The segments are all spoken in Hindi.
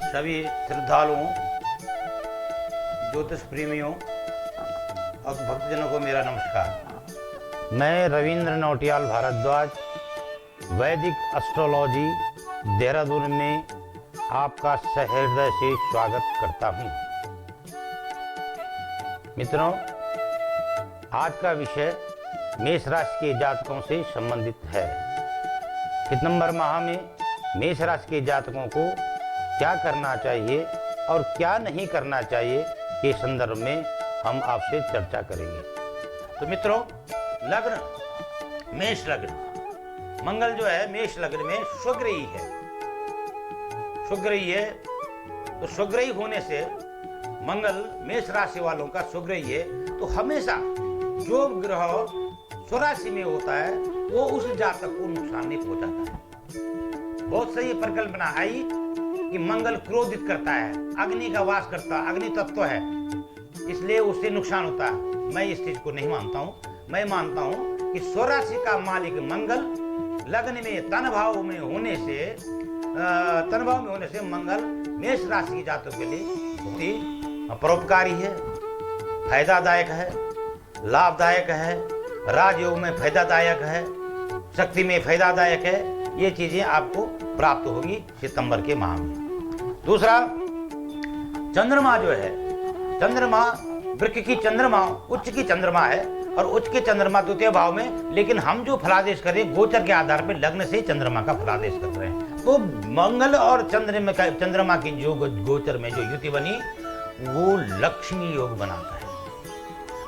सभी श्रद्धालुओं, ज्योतिष प्रेमियों और भक्तजनों को मेरा नमस्कार। मैं रविंद्र नौटियाल भारद्वाज, वैदिक एस्ट्रोलॉजी देहरादून में आपका सहृदय से स्वागत करता हूं। मित्रों, आज का विषय मेष राशि के जातकों से संबंधित है। सितंबर माह में मेष राशि के जातकों को क्या करना चाहिए और क्या नहीं करना चाहिए के संदर्भ में हम आपसे चर्चा करेंगे। तो मित्रों, लग्न मेष लग्न, मंगल जो है मेष लग्न में स्वग्रही है। स्वग्रही है तो स्वग्रही होने से मंगल मेष राशि वालों का स्वग्रही है, तो हमेशा जो ग्रह स्वराशि में होता है वो उस जातक को नुकसान नहीं पहुंचाता है। बहुत सही परिकल्पना आई कि मंगल क्रोधित करता है, अग्नि का वास करता है, अग्नि तत्व है, इसलिए उससे नुकसान होता है। मैं इस चीज को नहीं मानता हूं। मैं मानता हूं कि स्वराशि का मालिक मंगल लग्न में तन भाव में होने से मंगल मेष राशि के जातकों के लिए बहुत ही परोपकारी है, फायदादायक है, लाभदायक है, राजयोग में फायदादायक है, शक्ति में फायदादायक है। ये चीजें आपको प्राप्त होगी सितंबर के माह में। दूसरा, चंद्रमा जो है, चंद्रमा वृक्क की चंद्रमा उच्च की चंद्रमा है और उच्च के चंद्रमा द्वितीय भाव में, लेकिन हम जो फलादेश कर रहे हैं गोचर के आधार पर लग्न से चंद्रमा का फलादेश कर रहे हैं। तो मंगल और चंद्रमा की जो गोचर में जो युति बनी वो लक्ष्मी योग बनाता है,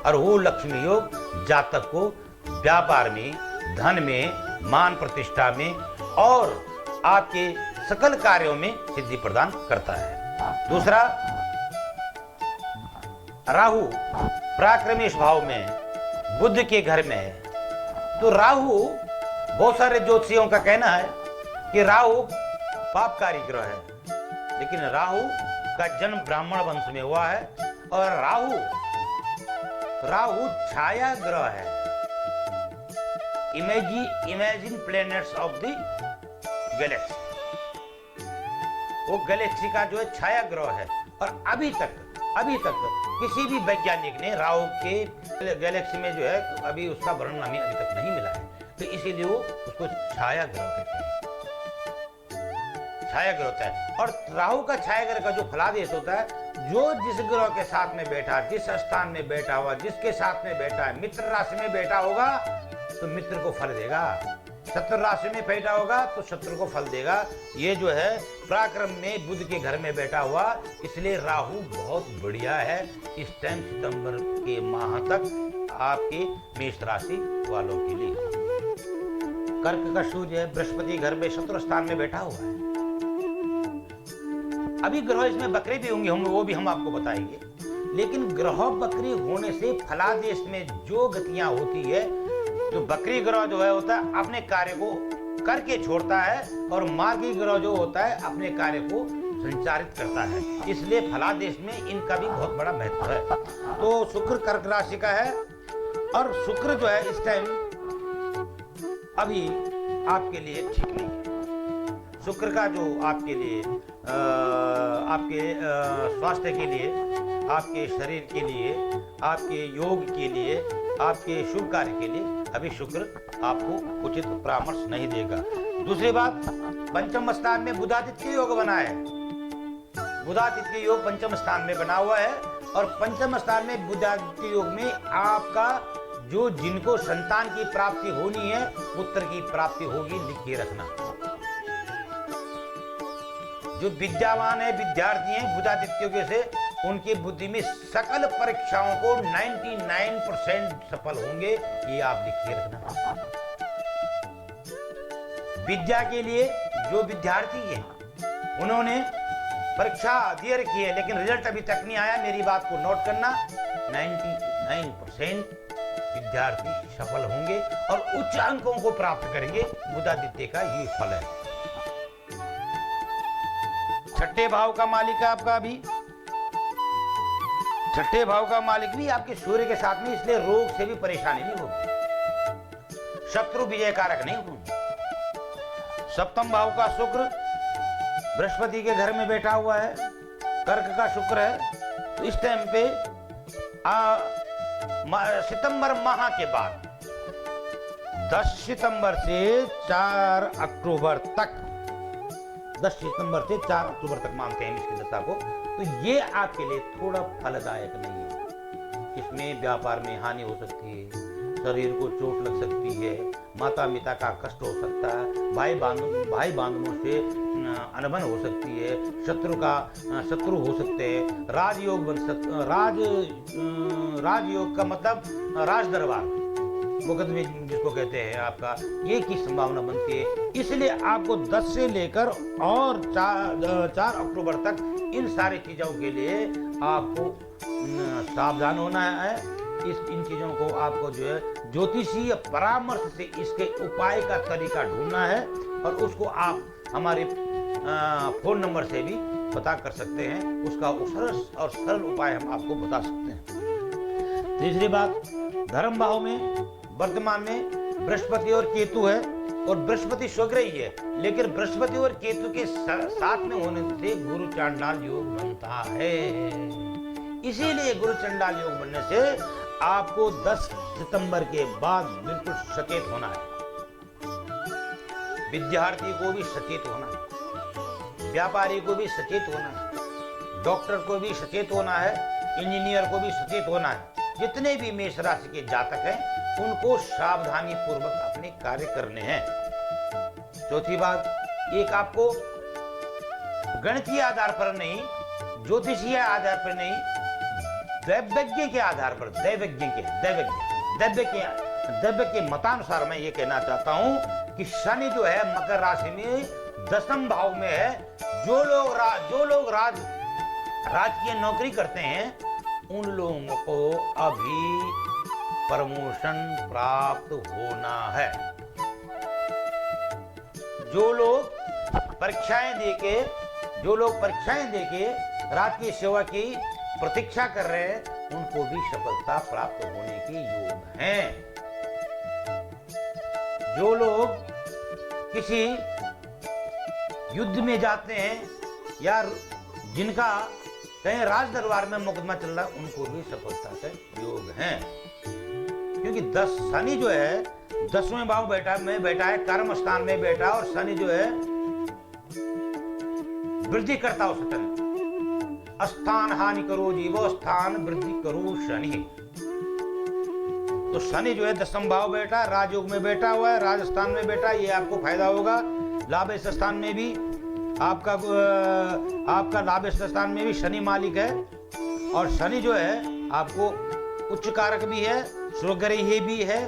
और वो लक्ष्मी योग जातक को व्यापार में, धन में, मान प्रतिष्ठा में और आपके सकल कार्यों में सिद्धि प्रदान करता है। दूसरा, राहु पराक्रमेश भाव में बुध के घर में है। तो राहु, बहुत सारे ज्योतिषियों का कहना है कि राहु पापकारी ग्रह है, लेकिन राहु का जन्म ब्राह्मण वंश में हुआ है और राहु छाया ग्रह है। Imagine planets of the Galaxy, वो गैलेक्सी का जो है छाया ग्रह है। और अभी तक किसी भी वैज्ञानिक ने राहु के गैलेक्सी में जो है अभी उसका वर्णन हमें अभी तक नहीं मिला है, तो इसीलिए वो उसको छाया ग्रह कहते हैं। छाया ग्रह होता है, और राहु का छाया ग्रह का जो फलादेश होता है, जो जिस ग्रह के साथ में बैठा, जिस स्थान में बैठा हुआ, जिसके साथ में बैठा है, मित्र राशि में बैठा होगा तो मित्र को फल देगा, शत्रु राशि में बैठा होगा तो शत्रु को फल देगा। ये जो है पराक्रम में बुध के घर में बैठा हुआ, इसलिए राहु बहुत बढ़िया है इस टाइम सितंबर के माह तक आपके मेष राशि वालों के लिए। कर्क का सूर्य है बृहस्पति घर में शत्रु स्थान में बैठा हुआ है। अभी ग्रह इसमें बकरे भी होंगे, वो भी हम आपको बताएंगे, लेकिन ग्रह बकरी होने से फलादेश में जो गतियां होती है, जो बकरी ग्रह जो है होता है अपने कार्य को करके छोड़ता है, और मार्गी ग्रह जो होता है अपने कार्य को संचारित करता है, इसलिए फलादेश में इनका भी बहुत बड़ा महत्व है। तो शुक्र कर्क राशि का है, और शुक्र जो है इस टाइम अभी आपके लिए ठीक नहीं है। शुक्र का जो आपके लिए आपके स्वास्थ्य के लिए, आपके शरीर के लिए, आपके योग के लिए, आपके शुभ कार्य के लिए अभी शुक्र आपको उचित परामर्श नहीं देगा। दूसरी बात, पंचम स्थान में बुधादित्य योग बना है। बुधादित्य योग पंचम स्थान में बना हुआ है, और पंचम स्थान में बुधादित्य योग में आपका जो जिनको संतान की प्राप्ति होनी है, पुत्र की प्राप्ति होगी, लिख के रखना। जो विद्यावान है, विद्यार्थी हैं, बुधादित्य से उनकी बुद्धि में सकल परीक्षाओं को 99% सफल होंगे, ये आप लिखिए रखना। विद्या के लिए जो विद्यार्थी हैं, उन्होंने परीक्षा दे रखी है लेकिन रिजल्ट अभी तक नहीं आया, मेरी बात को नोट करना, 99% विद्यार्थी सफल होंगे और उच्च अंकों को प्राप्त करेंगे। बुधादित्य का ये फल है। छठे भाव का मालिक है आपका, अभी छठे भाव का मालिक भी आपके सूर्य के साथ में, इसलिए रोग से भी परेशानी नहीं होगी, शत्रु विजय कारक नहीं होंगे। सप्तम भाव का शुक्र बृहस्पति के घर में बैठा हुआ है, कर्क का शुक्र है, तो इस टाइम पे सितंबर माह के बाद 10 सितंबर से 4 अक्टूबर तक 10 सितंबर से 4 अक्टूबर तक मानते हैं इसकी दशा को, तो ये आपके लिए थोड़ा फलदायक नहीं है। इसमें व्यापार में हानि हो सकती है, शरीर को चोट लग सकती है, माता पिता का कष्ट हो सकता है, भाई बंधुओं से अनबन हो सकती है, शत्रु हो सकते हैं, राजयोग बन सकता, राजयोग का मतलब राज दरबार मुकदमे जिसको कहते हैं आपका, ये की संभावना बनती है। इसलिए आपको 10 से लेकर और 4 अक्टूबर तक इन सारी चीजों के लिए आपको सावधान होना है। इन चीजों को आपको जो है ज्योतिषीय परामर्श से इसके उपाय का तरीका ढूंढना है, और उसको आप हमारे फोन नंबर से भी पता कर सकते हैं। उसका सरल उपाय हम आपको बता सकते हैं। तीसरी बात, धर्म भाव में वर्तमान में बृहस्पति और केतु है, और बृहस्पति स्वग्रही है, लेकिन बृहस्पति और केतु के साथ में होने से गुरु चांडाल योग बनता है। इसीलिए गुरु चांडाल योग बनने से आपको 10 सितंबर के बाद बिल्कुल सचेत होना है। विद्यार्थी को भी सचेत होना है, व्यापारी को भी सचेत होना है, डॉक्टर को भी सचेत होना है, इंजीनियर को भी सचेत होना है। जितने भी मेष राशि के जातक हैं उनको सावधानी पूर्वक अपने कार्य करने हैं। चौथी बात, एक आपको गणितीय आधार पर नहीं, ज्योतिषीय आधार पर नहीं, दैवज्ञ के आधार पर, दैव्य के मतानुसार मैं ये कहना चाहता हूं कि शनि जो है मकर राशि में 10वें भाव में है। जो लोग राजकीय नौकरी करते हैं उन लोगों को अभी प्रमोशन प्राप्त होना है। जो लोग परीक्षाएं देके राजकीय सेवा की प्रतीक्षा कर रहे हैं उनको भी सफलता प्राप्त होने के योग हैं। जो लोग किसी युद्ध में जाते हैं या जिनका कहीं राज दरबार में मुकदमा चल रहा है उनको भी सफलता के योग हैं। क्योंकि शनि जो है 10वें भाव में बैठा है, कर्म स्थान में बैठा, और शनि जो है वृद्धि करता हो सकता है। स्थान हानि करो जीवो, स्थान वृद्धि करो शनि। तो शनि जो है 10वें भाव बैठा, राजयोग में बैठा हुआ है, राजस्थान में बैठा, ये आपको फायदा होगा। लाभ स्थान में भी आपका लाभ स्थान में भी शनि मालिक है, और शनि जो है आपको उच्च कारक भी है, स्वग्रही भी है,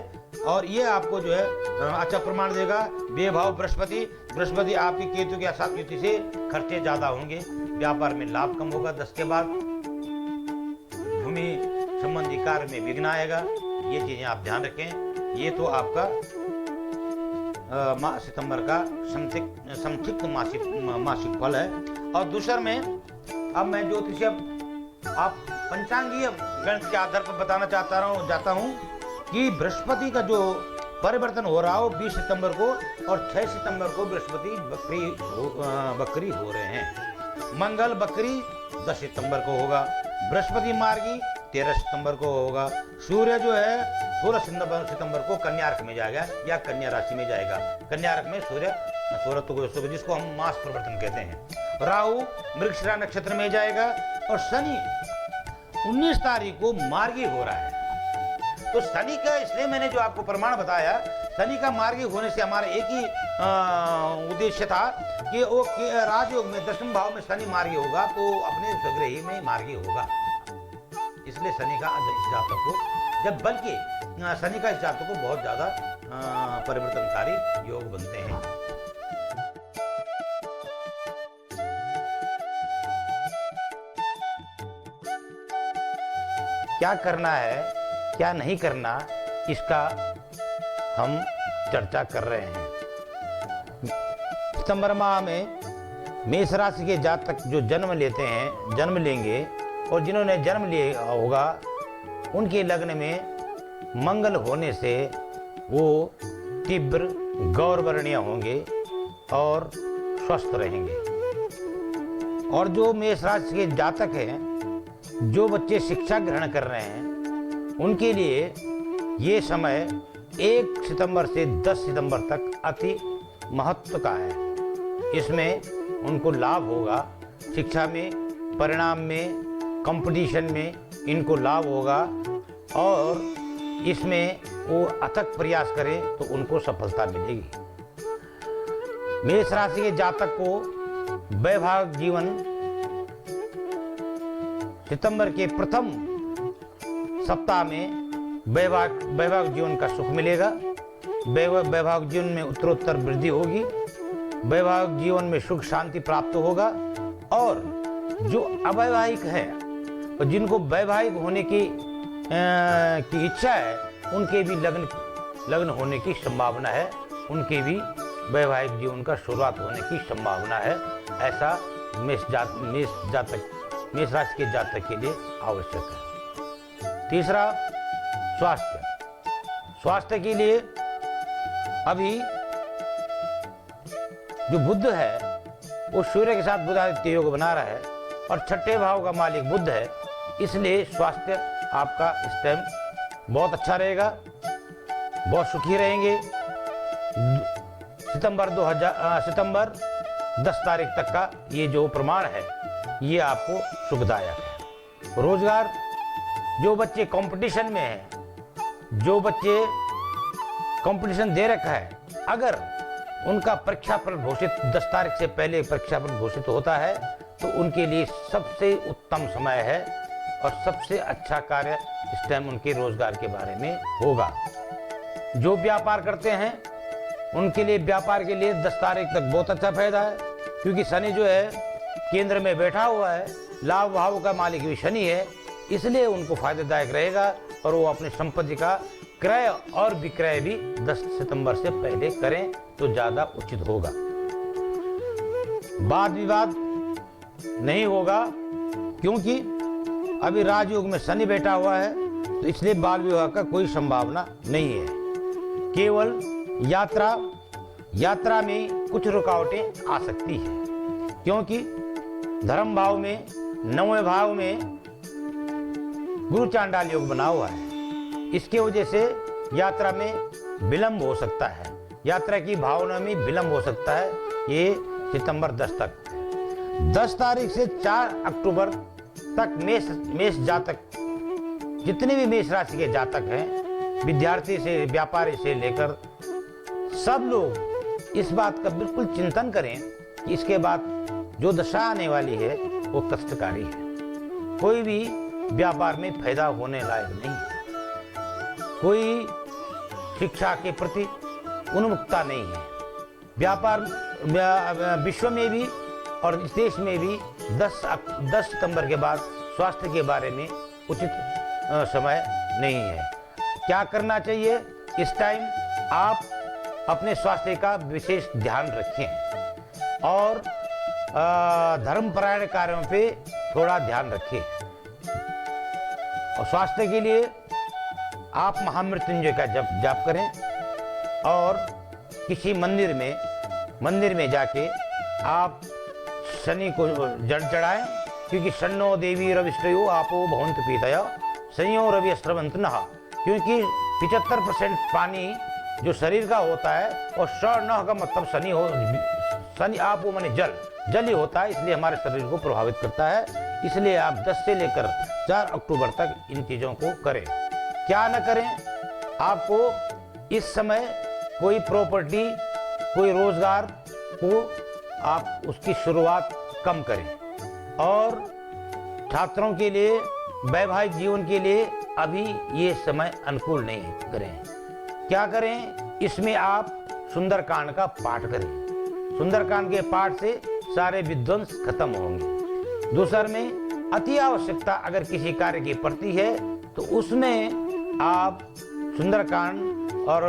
और ये आपको जो है अच्छा प्रमाण देगा। बेभाव बृहस्पति आपकी केतु के साथ युति से खर्चे ज्यादा होंगे, व्यापार में लाभ कम होगा। 10 के बाद भूमि संबंधी कार्य में विघ्न आएगा। ये चीजें आप ध्यान रखें। ये तो आपका सितंबर का संक्षिप्त मासिक फल है। और दूसर में अब मैं ज्योतिषीय आप पंचांगीय गणित के आधार पर बताना चाहता हूँ कि बृहस्पति का जो परिवर्तन हो रहा हो 20 सितंबर को, और 6 सितंबर को बृहस्पति बकरी हो रहे हैं। मंगल बकरी 10 सितंबर को होगा, बृहस्पति मार्गी 13 सितंबर को होगा। सूर्य जो है 16 सितंबर को कन्या राशि में जाएगा या कन्या राशि में जाएगा। कन्या राशि में सूर्य जिसको हम मास परिवर्तन कहते हैं। राहु मृगशिरा नक्षत्र में जाएगा, और शनि 19 तारीख को मार्गी हो रहा है। तो शनि का, इसलिए मैंने जो आपको प्रमाण बताया, शनि का मार्गी होने से हमारा एक ही उद्देश्य था कि वो राजयोग में 10वें भाव में शनि मार्गी होगा तो अपने स्वग्रही में मार्गी होगा। इसलिए शनि का इस जातक को बल्कि शनि का इस जातक को बहुत ज्यादा परिवर्तनकारी योग बनते हैं। क्या करना है क्या नहीं करना, इसका हम चर्चा कर रहे हैं। सितंबर माह में मेष राशि के जातक जो जन्म लेंगे, और जिन्होंने जन्म लिया होगा उनके लग्न में मंगल होने से वो तीव्र गौरवर्णीय होंगे और स्वस्थ रहेंगे। और जो मेष राशि के जातक हैं, जो बच्चे शिक्षा ग्रहण कर रहे हैं, उनके लिए ये समय 1 सितंबर से 10 सितंबर तक अति महत्व का है। इसमें उनको लाभ होगा, शिक्षा में, परिणाम में, कंपटीशन में इनको लाभ होगा और इसमें वो अथक प्रयास करें तो उनको सफलता मिलेगी। मेष राशि के जातक को वैवाहिक जीवन सितंबर के प्रथम सप्ताह में वैवाहिक जीवन का सुख मिलेगा। वैवाहिक जीवन में उत्तरोत्तर वृद्धि होगी। वैवाहिक जीवन में सुख शांति प्राप्त होगा और जो अवैवाहिक है और जिनको वैवाहिक होने की इच्छा है, उनके भी लग्न होने की संभावना है, उनके भी वैवाहिक जीवन का शुरुआत होने की संभावना है। ऐसा मेष राशि के जातक के लिए आवश्यक है। तीसरा, स्वास्थ्य के लिए अभी जो बुध है वो सूर्य के साथ बुधादित्य योग बना रहा है और छठे भाव का मालिक बुध है, इसलिए स्वास्थ्य आपका इस टाइम बहुत अच्छा रहेगा, बहुत सुखी रहेंगे। सितंबर 10 तारीख तक का ये जो प्रमाण है ये आपको सुखदायक है। रोजगार, जो बच्चे कंपटीशन में हैं, जो बच्चे कंपटीशन दे रखा है, अगर उनका परीक्षाफल घोषित 10 तारीख से पहले परीक्षाफल घोषित होता है तो उनके लिए सबसे उत्तम समय है और सबसे अच्छा कार्य इस टाइम उनके रोजगार के बारे में होगा। जो व्यापार करते हैं उनके लिए, व्यापार के लिए 10 तारीख तक बहुत अच्छा फायदा है, क्योंकि शनि जो है केंद्र में बैठा हुआ है, लाभ भाव का मालिक भी शनि है, इसलिए उनको फायदेदायक रहेगा और वो अपनी संपत्ति का क्रय और विक्रय भी 10 सितंबर से पहले करें तो ज्यादा उचित होगा। वाद विवाद नहीं होगा, क्योंकि अभी राजयोग में शनि बैठा हुआ है, तो इसलिए बाल विवाह का कोई संभावना नहीं है। केवल यात्रा में कुछ रुकावटें आ सकती है, क्योंकि धर्म भाव में 9वें भाव में गुरु चांडाल योग बना हुआ है। इसके वजह से यात्रा में विलंब हो सकता है, यात्रा की भावना में विलंब हो सकता है। ये सितंबर 10 तक, 10 तारीख से 4 अक्टूबर तक मेष जातक, जितने भी मेष राशि के जातक हैं, विद्यार्थी से व्यापारी से लेकर सब लोग इस बात का बिल्कुल चिंतन करें कि इसके बाद जो दशा आने वाली है वो कष्टकारी है। कोई भी व्यापार में फायदा होने लायक नहीं है, कोई शिक्षा के प्रति उन्मुखता नहीं है। व्यापार विश्व में भी और इस देश में भी 10 सितंबर के बाद स्वास्थ्य के बारे में उचित समय नहीं है। क्या करना चाहिए इस टाइम? आप अपने स्वास्थ्य का विशेष ध्यान रखें और धर्मपरायण कार्यों पे थोड़ा ध्यान रखें। और स्वास्थ्य के लिए आप महामृत्युंजय का जाप करें और किसी मंदिर में जाके आप शनि को जल चढ़ाएं, क्योंकि शन्नो देवी रविष्टयो आपो भवंत पीतया संयो रवि अस्त्रवंत नहा, क्योंकि 75% पानी जो शरीर का होता है और नह का मतलब शनि आपो माने जल ही होता है, इसलिए हमारे शरीर को प्रभावित करता है। इसलिए आप 10 से लेकर 4 अक्टूबर तक इन चीज़ों को करें। क्या न करें? आपको इस समय कोई प्रॉपर्टी, कोई रोजगार को आप उसकी शुरुआत कम करें। और छात्रों के लिए, वैवाहिक जीवन के लिए अभी ये समय अनुकूल नहीं करें। क्या करें? इसमें आप सुंदरकांड का पाठ करें। सुंदरकांड के पाठ से सारे विध्वंस खत्म होंगे। दूसर में अति आवश्यकता अगर किसी कार्य की पड़ती है तो उसमें आप सुंदरकांड और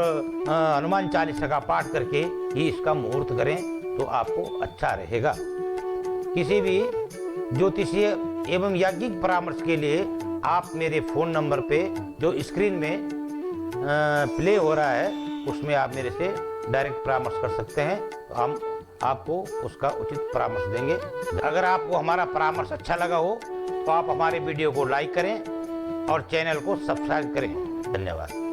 हनुमान चालीसा का पाठ करके ही इसका मुहूर्त करें तो आपको अच्छा रहेगा। किसी भी ज्योतिषीय एवं याज्ञिक परामर्श के लिए आप मेरे फ़ोन नंबर पे जो स्क्रीन में प्ले हो रहा है उसमें आप मेरे से डायरेक्ट परामर्श कर सकते हैं। तो हम आपको उसका उचित परामर्श देंगे। अगर आपको हमारा परामर्श अच्छा लगा हो तो आप हमारे वीडियो को लाइक करें और चैनल को सब्सक्राइब करें। धन्यवाद।